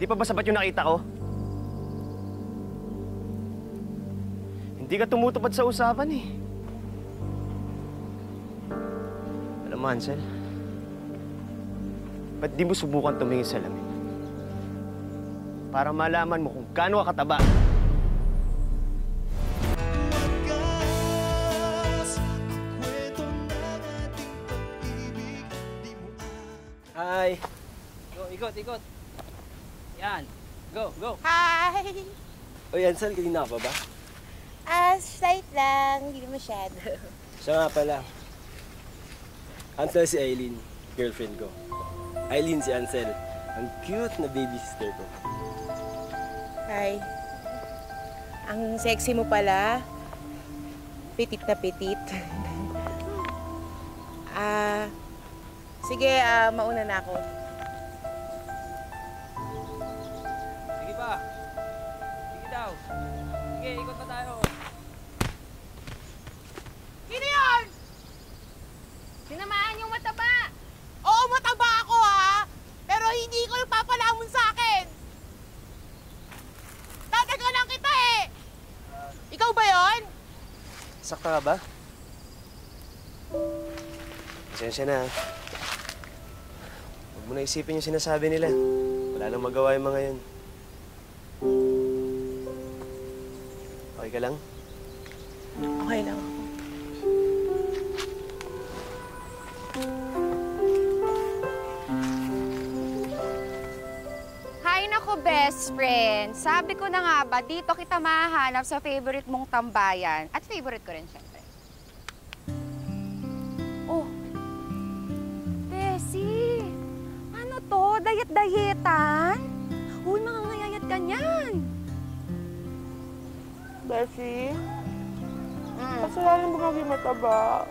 Di pa ba sapat yung nakita ko? Hindi ka tumutupad sa usapan eh. Alam mo, Ansel, ba't di mo subukan tumingin sa lamin? Para malaman mo kung gaano ka kataba. Hi! Go, ikot, ikot. Yan. Go, go. Hi! Oy, Ansel, kanina ka pa ba? Slight lang. Hindi masyado. Siya nga pala. Ansel si Aileen, girlfriend ko. Aileen si Ansel, ang cute na baby sister ko. Hi. Ang sexy mo pala. Petit na petit. Sige, mauna na ako. Sige pa. Sige daw. Sige, ikot pa tayo. Sino yun? Sinamahan yung mataba! Oo, mataba ako ha! Pero hindi ko yung papalamon sa akin! Tatagalan kita eh! Ikaw ba yon? Sakta ka ba? Pasensya na. Huwag mo na isipin yung sinasabi nila. Wala nang magawa yung mga yun. Okay ka lang? Okay lang. Hay nako, best friend. Sabi ko na nga ba, dito kita mahahanap sa favorite mong tambayan. At favorite ko rin, syempre. Oh, Bessie! Ano to? Dayet-dayetan? Uy, mga ngayayat ka niyan. Bessie? Kasalanan mo maging mataba.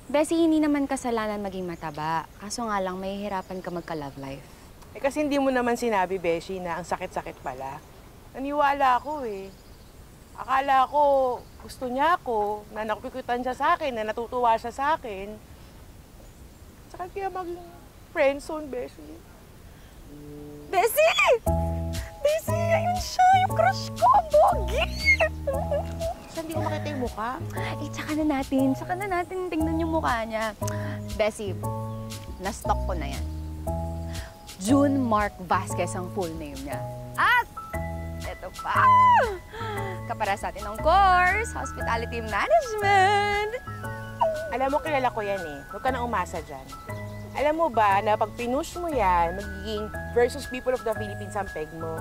Bessie, hindi naman kasalanan maging mataba. Kaso nga lang, mahihirapan ka magka-love life. Eh kasi hindi mo naman sinabi, Beshi, na ang sakit-sakit pala. Naniwala ako eh. Akala ko gusto niya ako, na nakupikutan siya sa akin, na natutuwa siya sa akin. Saka kaya maging friendzone, Beshi. Bessie! Bessie, ayun siya! Yung crush ko! Ang bogi! Saan hindi ko makita yung mukha? Eh, tsaka na natin tingnan yung mukha niya. Bessie, na-stalk ko na yan. June Mark Vasquez ang full name niya. At, eto pa! Kapara sa atin ng course, Hospitality Management. Alam mo, kilala ko yan eh. Huwag ka na umasa dyan. Alam mo ba na pag pinush mo yan, magiging versus people of the Philippines ang peg mo.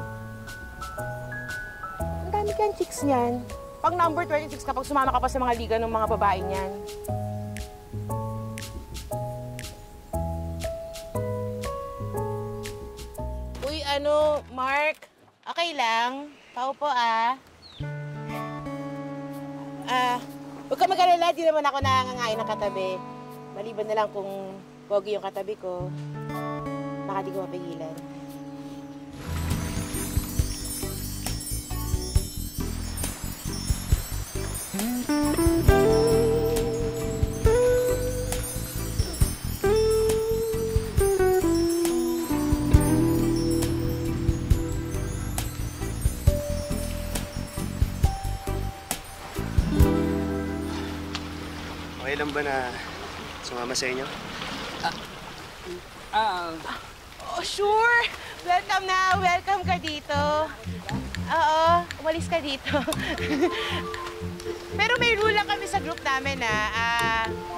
Ang dami kang chicks niyan. Pag number 26 kapag sumama ka pa sa mga liga ng mga babae niyan. Uy, Mark? Okay lang? Tao po huwag ka mag-alala, di naman ako nangangain ng katabi. Maliban na lang kung pogi yung katabi ko, baka di ko mapigilan. Okay lang ba na sumama sa inyo? Oh, sure! Welcome na! Welcome ka dito. Oo, umalis ka dito. Pero may rule lang kami sa group namin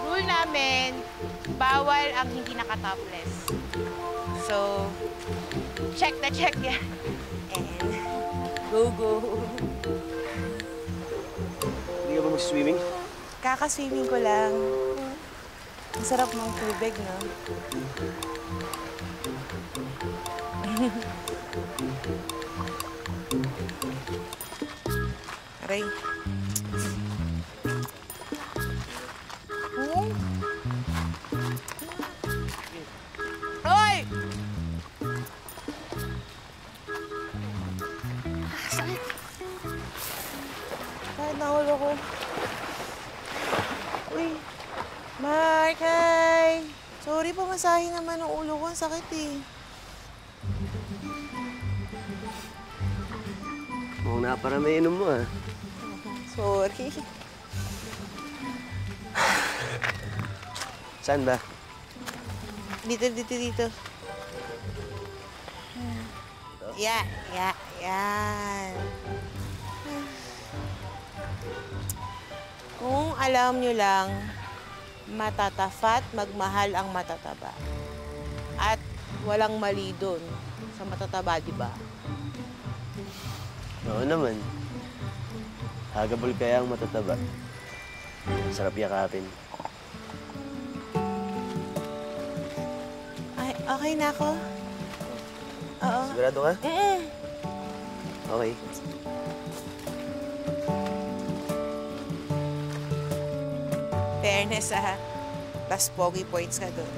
rule namin, bawal ang hindi naka-topless. So, check yan. And, go! Hindi ka ba mag-swimming? Kaka-swimming ko lang. Ang sarap ng tubig, no? Aray. Hoy! Sakit. Kahit nahulo ko. Uy, Mark, hi! Sorry, pamasahe naman ang ulo ko. Ang sakit eh. Mukhang naparami inom mo ah. Sorry. Saan ba? Dito. Yan. Kung alam nyo lang, matatafat, magmahal ang matataba. At walang mali doon sa matataba, di ba? Oo naman. Hagabol kaya ang matataba. Sarap yakapin. Ay, okay na ako. Oo. Sigurado ka? Okay. Fairness, Plus pogi points ka doon.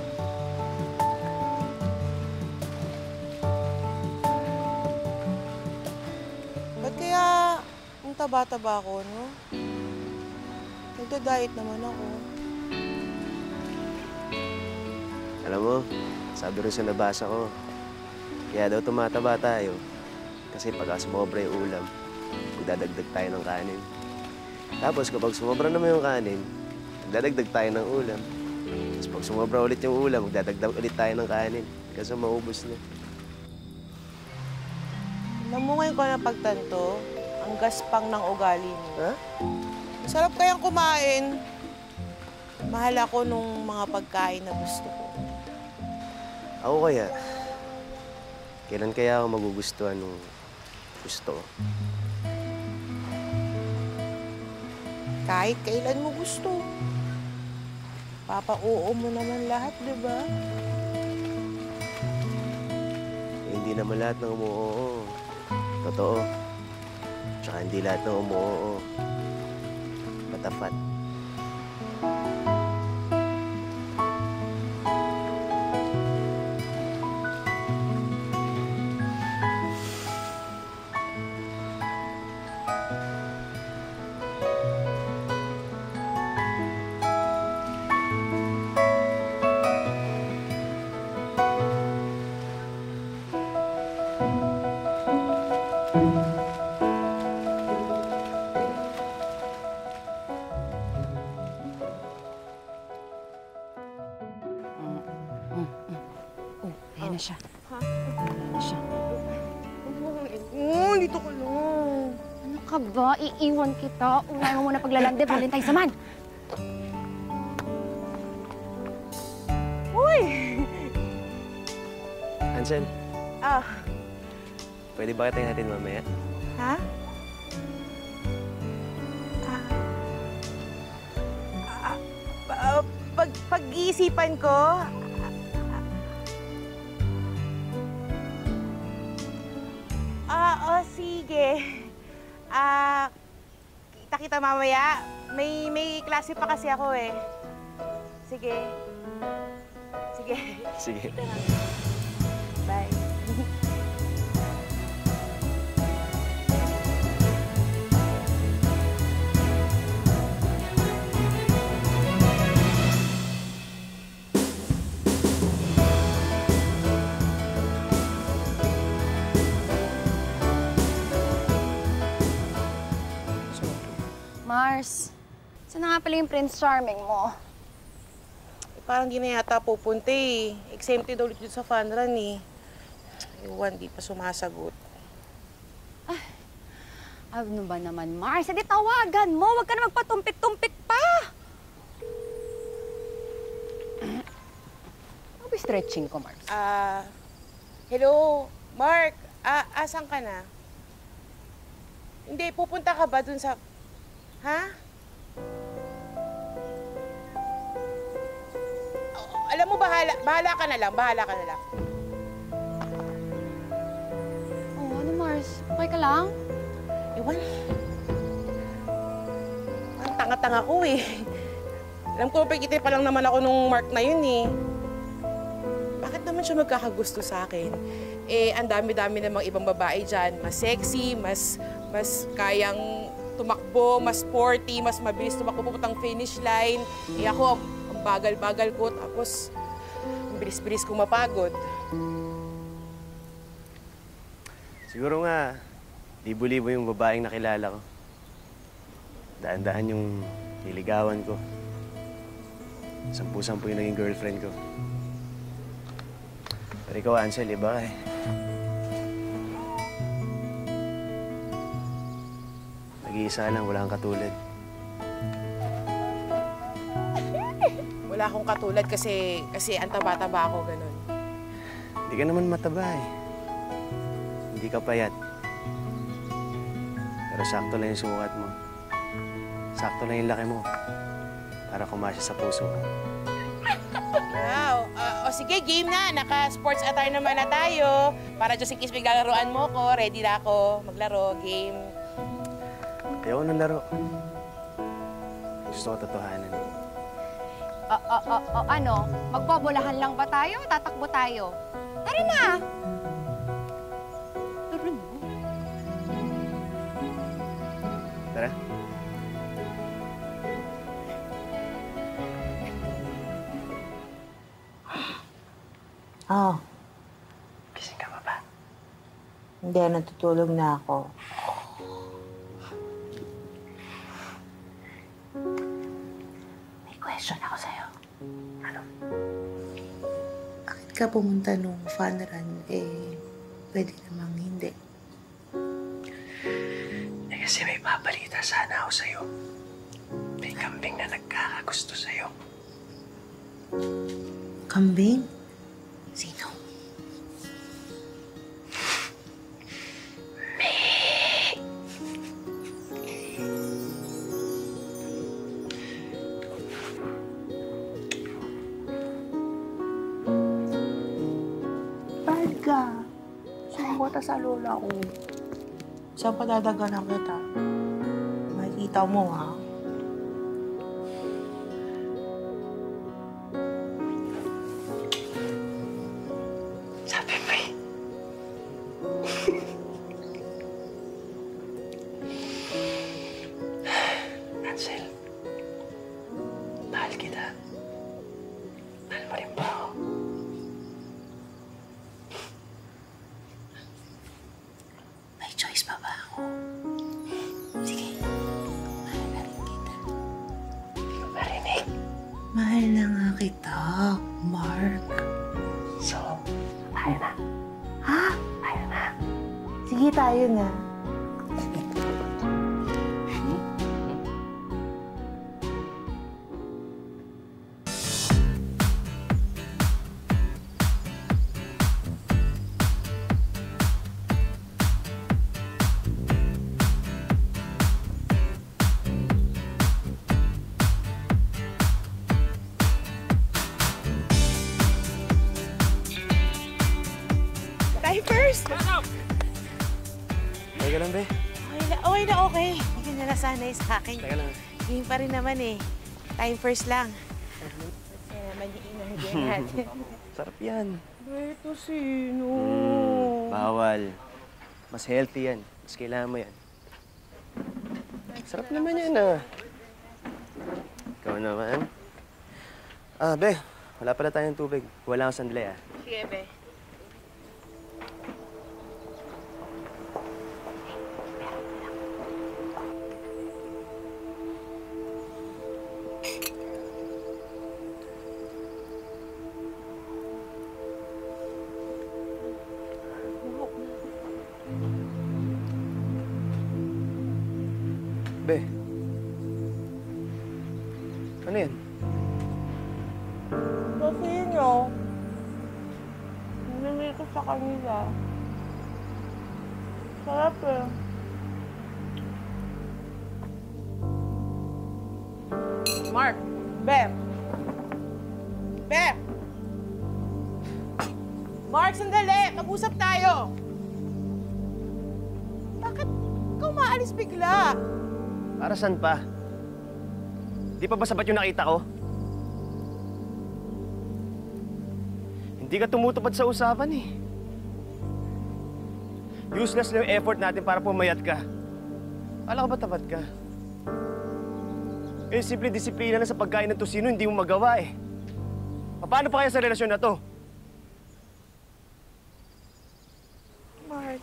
Ba't kaya ang taba-taba ko, no? Nagda-diet naman ako. Alam mo, sabi rin sa nabasa ko, kaya daw tumataba tayo. Kasi pagka sumobra yung ulam, magdadagdag tayo ng kanin. Tapos kapag sumobra naman yung kanin, magdadagdag tayo ng ulam. Tapos pag sumobra ulit yung ulam, magdadagdag ulit tayo ng kanin. Kasi maubos na. Alam mo ngayon ko na pagtanto, ang gaspang ng ugali mo. Ha? Masarap kayang kumain. Mahal ako nung mga pagkain na gusto ko. Ako kaya, kailan kaya ako magugustuhan nung gusto ko? Kahit kailan mo gusto. Papa-oo mo naman lahat, di ba? Hindi naman lahat ng umuoo. Totoo. Tsaka hindi lahat ng umuoo. Matafat. Ayan na siya. Dito ko lang. Ano ka ba? Iiwan kita. Unay mo muna paglalandi. Valentine's naman. Uy! Ansel, Ah, pwede ba kitang hatid mamaya? ha? Pag-iisipan ko, sige. Kita-kita mamaya. May klase pa kasi ako eh. Sige. Sige. Bye. Mars, saan na nga pala yung Prince Charming mo? Parang di na yata pupunta eh. Exempted ulit dito sa fun run eh. Ewan, di pa sumasagot. Ano ba naman, Mars? Hindi tawagan mo. Huwag ka na magpatumpik-tumpik pa. Ano ba stretching ko, Mars? Hello, Mark. Asan ka na? Hindi, pupunta ka ba dun sa... Ha? Alam mo, bahala ka na lang. Oh, ano, Mars? Okay ka lang? Ewan. Ang tanga-tanga ko eh. Alam ko, pagkita pa lang naman ako nung Mark na yun eh. Bakit naman siya magkakagusto sa akin? Eh, ang dami-dami namang ibang babae dyan. Mas sexy, mas kayang tumakbo, mas sporty, mas mabilis tumakbo pupuntang finish line. Eh ako, ang bagal-bagal ko, tapos ang bilis-bilis ko mapagod. Siguro nga, libo-libo yung babaeng nakilala ko. Daan-daan yung niligawan ko. Sampu-sampu yung naging girlfriend ko. Pero ikaw, Ansel, iba ka eh. Nag-iisa lang, wala kang katulad. Wala akong katulad kasi ang taba-taba ako, ganun. Hindi ka naman mataba eh. Hindi ka payat. Pero sakto lang yung sukat mo. Sakto lang yung laki mo. Para kumasya sa puso ko. Wow. O sige, game na. Naka-sports attire naman na tayo. Para just in case maglalaroan mo ko, ready na ako maglaro, game. Ayaw ng laro. Gusto ko totohanan. Ano? Magbobolahan lang ba tayo? Tatakbo tayo? Tara na! Tara na. Tara. Oh, Gising ka pa ba? hindi. Natutulog na ako. May question ako sa'yo. Ano? Bakit ka pumunta nung fun run? Pwede namang hindi. Kasi may pabalita sana ako sa'yo. May kambing na nagkakagusto sa'yo. Kambing? Sino? Bad ka. Sumabota sa lola ko. Saan pa dadaganan kita? Makikita mo, ha? Sabi mo eh. Ansel, mahal kita. Mahal mo rin ba ako? May choice pa ba ako? Sige, mahal na rin kita. Hindi ko marinig. Mahal na nga kita, Mark. So, tayo na. Ha? Tayo na. Sige, tayo na. Tayo first! Okay ka lang, be? Okay na, okay. Hindi ka na nasanay sa akin. Teka lang. Game pa rin naman eh. Time first lang. Kasi naman yung inahigyan natin. Sarap yan. Ito sino? Bawal. Mas healthy yan. Mas kailangan mo yan. Sarap naman yan, ah. Ikaw naman. Be. Wala pala tayong tubig. Wala kang sandali, ah. Sige, be. Be. Ano yan? Kasi yun o. Namimili ko sa kanila. Sarap eh. Mark! Be! Be! Mark, sandali! Mag-usap tayo! Bakit ikaw maalis bigla? Para saan pa? Di pa ba sapat yung nakita ko? Hindi ka tumutupad sa usapan eh. Useless lang yung effort natin para pumayat ka. Akala ko ba tapat ka? Eh, simple disiplina na sa pagkain ng tosino, hindi mo magawa eh. Paano pa kaya sa relasyon na to? Mark.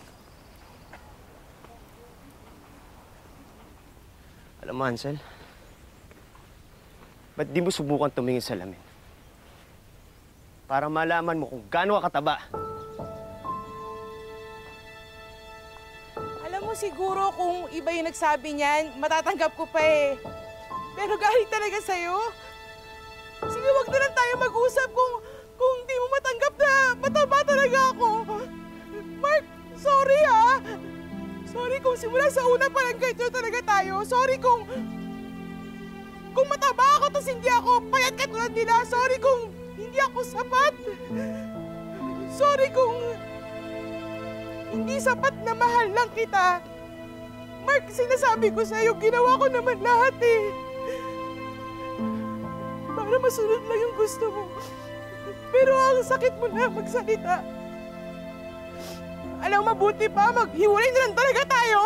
Alam mo, Ansel, ba't di mo subukan tumingin sa lamin? Para malaman mo kung gaano ka kataba. Alam mo siguro kung iba yung nagsabi niyan, matatanggap ko pa eh. Pero galing talaga sa'yo. Sige, wag na lang tayo mag-usap kung di mo matanggap na mataba talaga ako. Mark, sorry ha. Sorry kung simula sa una pa lang ganito talaga tayo. Sorry kung mataba ako tapos hindi ako payat katulad nila. Sorry kung hindi ako sapat. Sorry kung hindi sapat na mahal lang kita. Mark, sinasabi ko sa'yo, ginawa ko naman lahat eh. Para masunod lang yung gusto mo. Pero ang sakit mo na magsalita. Alam, mabuti pa, maghiwalay na lang talaga tayo.